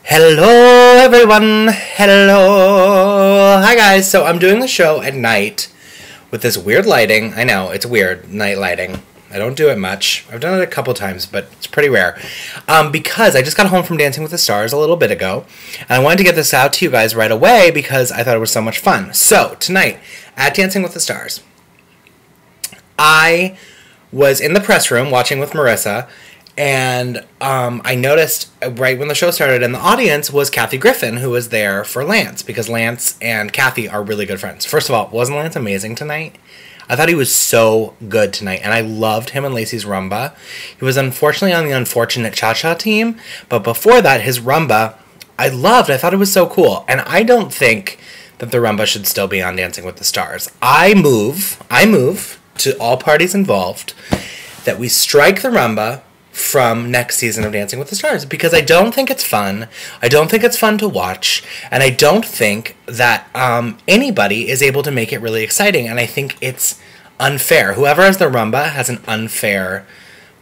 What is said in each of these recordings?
Hello everyone, hello, hi guys. So I'm doing the show at night with this weird lighting. I know, it's weird, night lighting. I don't do it much. I've done it a couple times, but it's pretty rare. Because I just got home from Dancing with the Stars a little bit ago, and I wanted to get this out to you guys right away because I thought it was so much fun. So, tonight, at Dancing with the Stars, I was in the press room watching with Marissa, and I noticed right when the show started in the audience was Kathy Griffin, who was there for Lance, because Lance and Kathy are really good friends. First of all, wasn't Lance amazing tonight? I thought he was so good tonight, and I loved him and Lacey's rumba. He was unfortunately on the unfortunate cha-cha team, but before that, his rumba, I loved. I thought it was so cool, and I don't think that the rumba should still be on Dancing with the Stars. I move to all parties involved that we strike the rumba from next season of Dancing with the Stars, because I don't think it's fun. I don't think it's fun to watch, and I don't think that anybody is able to make it really exciting, and I think it's unfair. Whoever has the rumba has an unfair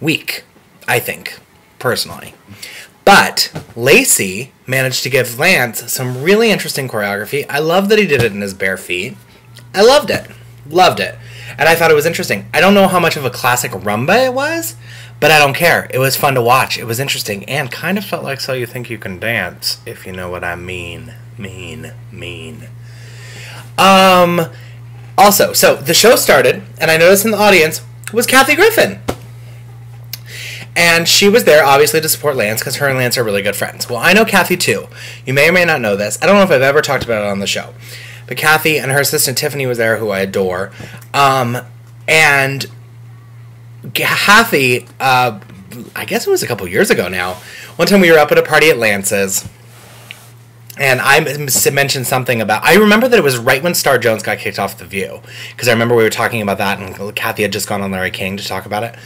week, I think, personally. But Lacey managed to give Lance some really interesting choreography. I love that he did it in his bare feet. I loved it. Loved it. And I thought it was interesting. I don't know how much of a classic rumba it was, but I don't care. It was fun to watch. It was interesting and kind of felt like So You Think You Can Dance, if you know what I mean. Also, so the show started, and I noticed in the audience was Kathy Griffin. And she was there, obviously, to support Lance, because her and Lance are really good friends. Well, I know Kathy, too. You may or may not know this. I don't know if I've ever talked about it on the show. But Kathy and her assistant Tiffany was there, who I adore. And Kathy, I guess it was a couple years ago now, one time we were up at a party at Lance's, and I mentioned something about, I remember that it was right when Star Jones got kicked off The View, because I remember we were talking about that, and Kathy had just gone on Larry King to talk about it.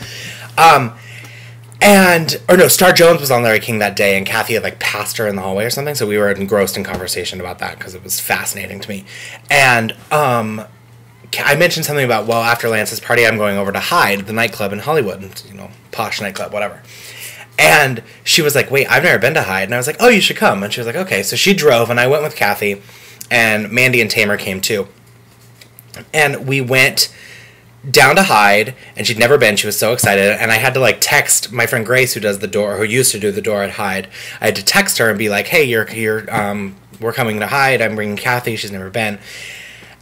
Star Jones was on Larry King that day, and Kathy had, passed her in the hallway or something, so we were engrossed in conversation about that, because it was fascinating to me. And, I mentioned something about, well, after Lance's party, I'm going over to Hyde, the nightclub in Hollywood, posh nightclub, whatever. And she was like, wait, I've never been to Hyde. And I was like, oh, you should come. And she was like, okay. So she drove, and I went with Kathy, and Mandy and Tamer came too. And we went down to Hyde, and she'd never been. She was so excited, and I had to text my friend Grace, who does the door, who used to do the door at Hyde. I had to text her and be like, hey, we're coming to Hyde. I'm bringing Kathy. She's never been.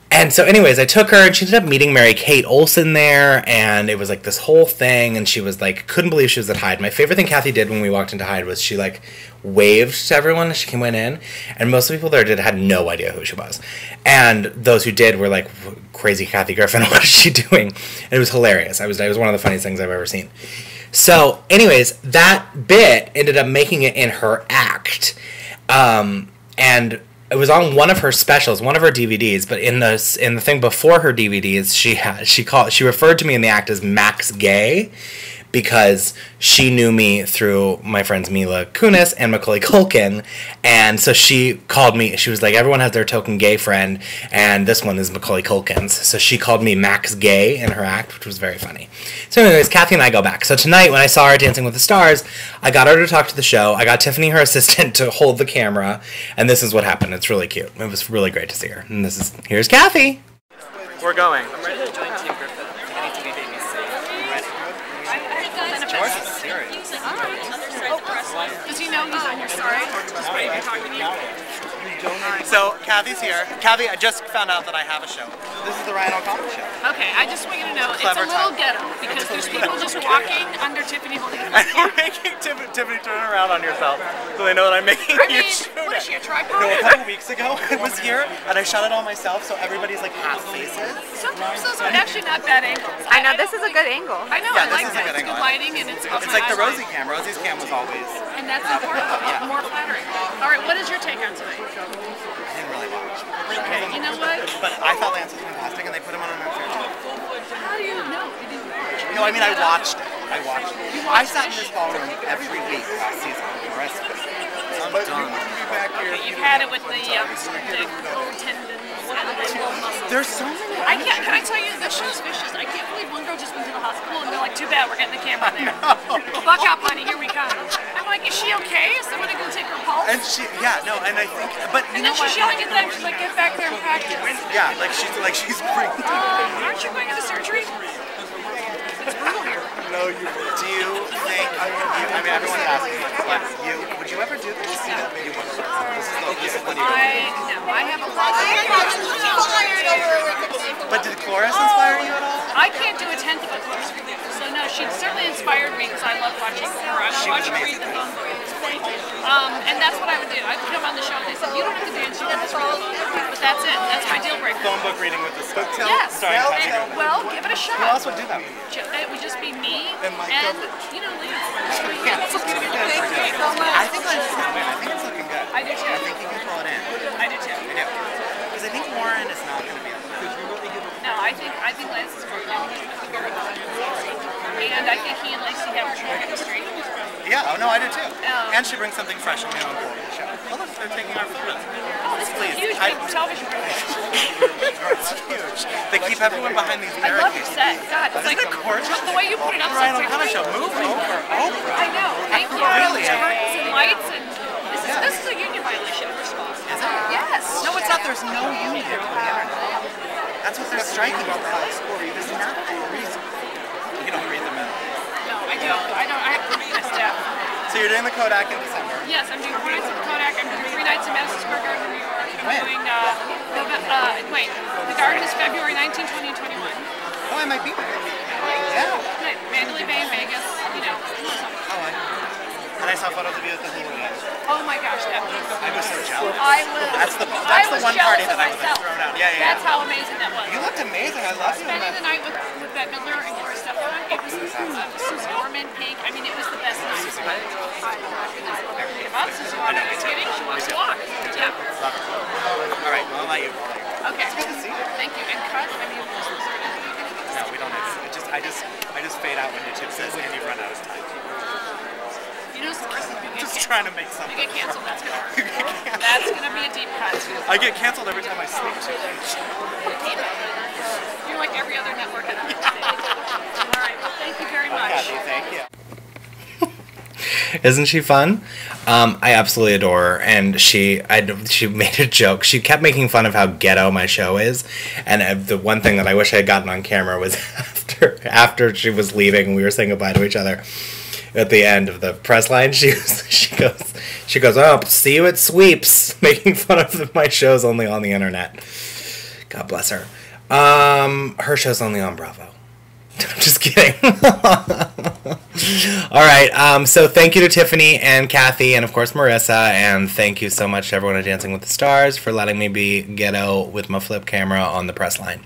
And so anyways, I took her, and she ended up meeting Mary-Kate Olsen there, and it was this whole thing, and she was couldn't believe she was at Hyde. My favorite thing Kathy did when we walked into Hyde was she waved to everyone as she went in, and most of the people there had no idea who she was. And those who did were crazy Kathy Griffin, what is she doing? And it was hilarious. It was one of the funniest things I've ever seen. So anyways, that bit ended up making it in her act. And it was on one of her specials, one of her DVDs, but in the thing before her DVDs, she referred to me in the act as Max Gay, because she knew me through my friends Mila Kunis and Macaulay Culkin, and so she called me, she was like, everyone has their token gay friend, and this one is Macaulay Culkin's, so she called me Max Gay in her act, which was very funny. So anyways, Kathy and I go back. So tonight, when I saw her Dancing with the Stars, I got her to talk to the show, I got Tiffany, her assistant, to hold the camera, and this is what happened. It's really cute. It was really great to see her. And here's Kathy. We're going. I'm ready to join Team Griffin. I need to be babysitting. I'm ready. George is serious. Does he know he's on your side? Just waiting to talk to you. So, Kathy's here. Kathy, I just found out that I have a show. This is the Ryan O'Connor show. Okay, I just want you to know it's a Clever little time. ghetto because there's people just walking under Tiffany holding a And we're making Tiffany turn around on yourself so they know that I'm making I you mean, shoot what is it. she, a tripod? No, a couple weeks ago it was here and I shot it all myself so everybody's half faces. Sometimes those are actually not bad angles. I know, this is a good angle. I know, Yeah, I like this is a that. good It's good angle. lighting and it's It's like the Rosie cam. Rosie's cam was always... And that's important. Yeah. More flattering. All right, what is your take on tonight? I didn't really watch. Okay, you know what? But I thought Lance was fantastic and they put him on an unfair job. How do you know? You didn't watch. No, I mean, I watched it. I sat in this ballroom every week last season. The rest of it. I'm done. Okay, you've had it with the little tendons and the little muscles. There's so many. Can I tell you, the show's vicious. I can't believe one girl just went to the hospital and they're like, too bad, we're getting the camera there. Buck up, honey, here we come. I'm like, like, is she okay? Is somebody going to take her pulse? And she, yeah, no, and I think, but you And know then she's what? yelling at them. She's like, get back there and practice. Yeah, like she's freaked. Aren't you going into surgery? It's brutal here. No, you. Do you think? I mean, everyone's asking, but would you ever do this? You would. This is when you. I have a lot of. But did Cloris inspire you at all? I can't do a tenth of a Cloris review. So no, she certainly inspired me because I love watching her. I love watching her read the phone book. And that's what I would do. I'd come on the show and they said, you don't have to dance, you have to read the phone book. But that's it. That's my deal breaker. Phone book reading with the book tell. Yes. Sorry, Well, give it a shot. Who else would do that with you? It would just be me and you know, Lee. I think Lance is gonna win. I think it's looking good. I do too. I think he can pull it in. I do too. I do. Because I think Warren is not going to be on that. No, I think Lance is working. And I think he and Lacey have a strong chemistry. Yeah, oh no, I do too. And she brings something fresh and new and cool to the show. Oh look, they're taking our photos. Oh, this is a huge big television production. It's huge. They keep everyone behind these I love your barricades. set. God, it's Isn't like it gorgeous? the way you put it up so Ryan quickly. O'Connor show. Move over. Oprah. I know. Thank you. Really? Curtains and lights and this is a union violation, first of all. Is it? Yes. No, it's not. There's no union on the internet. That's what they're striking about. There's not a reason. You don't read the memo. No, I don't. I have to read this stuff. So you're doing the Kodak in December. Yes, I'm doing 4 nights at the Kodak. I'm doing 3 nights in Madison Square Garden, New York. I'm doing, the Garden is February 19, 20, and 21. Oh, I might be there. Yeah. Good. Mandalay Bay in Vegas, you know. And I saw photos of you at the Halloween. Oh my gosh, that was. I was so jealous. I was. That's the I was one jealous party that of I would myself. have thrown out. Yeah. That's how amazing that was. You looked amazing. I love you. Spending the night with Bette Midler and Gloria Stefan, it was Susie Orman, Pink. I mean, it was the best night. About Susie Orman, are you kidding? She wants to walk. Yeah. Love her. All right, well, I'll let you. Okay. It's good to see you. Thank you. And cut. I mean, No, we don't have to. I just fade out when YouTube says, and you run out of time. you know, Just trying to make you something. get canceled. That's gonna. That's gonna be a deep cut. I get canceled every time I sleep too much. You're like every other network. All right. Well, thank you very much. Thank you. Isn't she fun? I absolutely adore her, and she made a joke. She kept making fun of how ghetto my show is, and the one thing that I wish I had gotten on camera was after she was leaving, we were saying goodbye to each other. At the end of the press line, she goes, oh, see you at Sweeps, making fun of my show's only on the internet. God bless her. Her show's only on Bravo. I'm just kidding. All right. So thank you to Tiffany and Kathy and, of course, Marissa. And thank you so much to everyone at Dancing with the Stars for letting me be ghetto with my flip camera on the press line.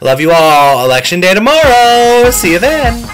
Love you all. Election day tomorrow. See you then.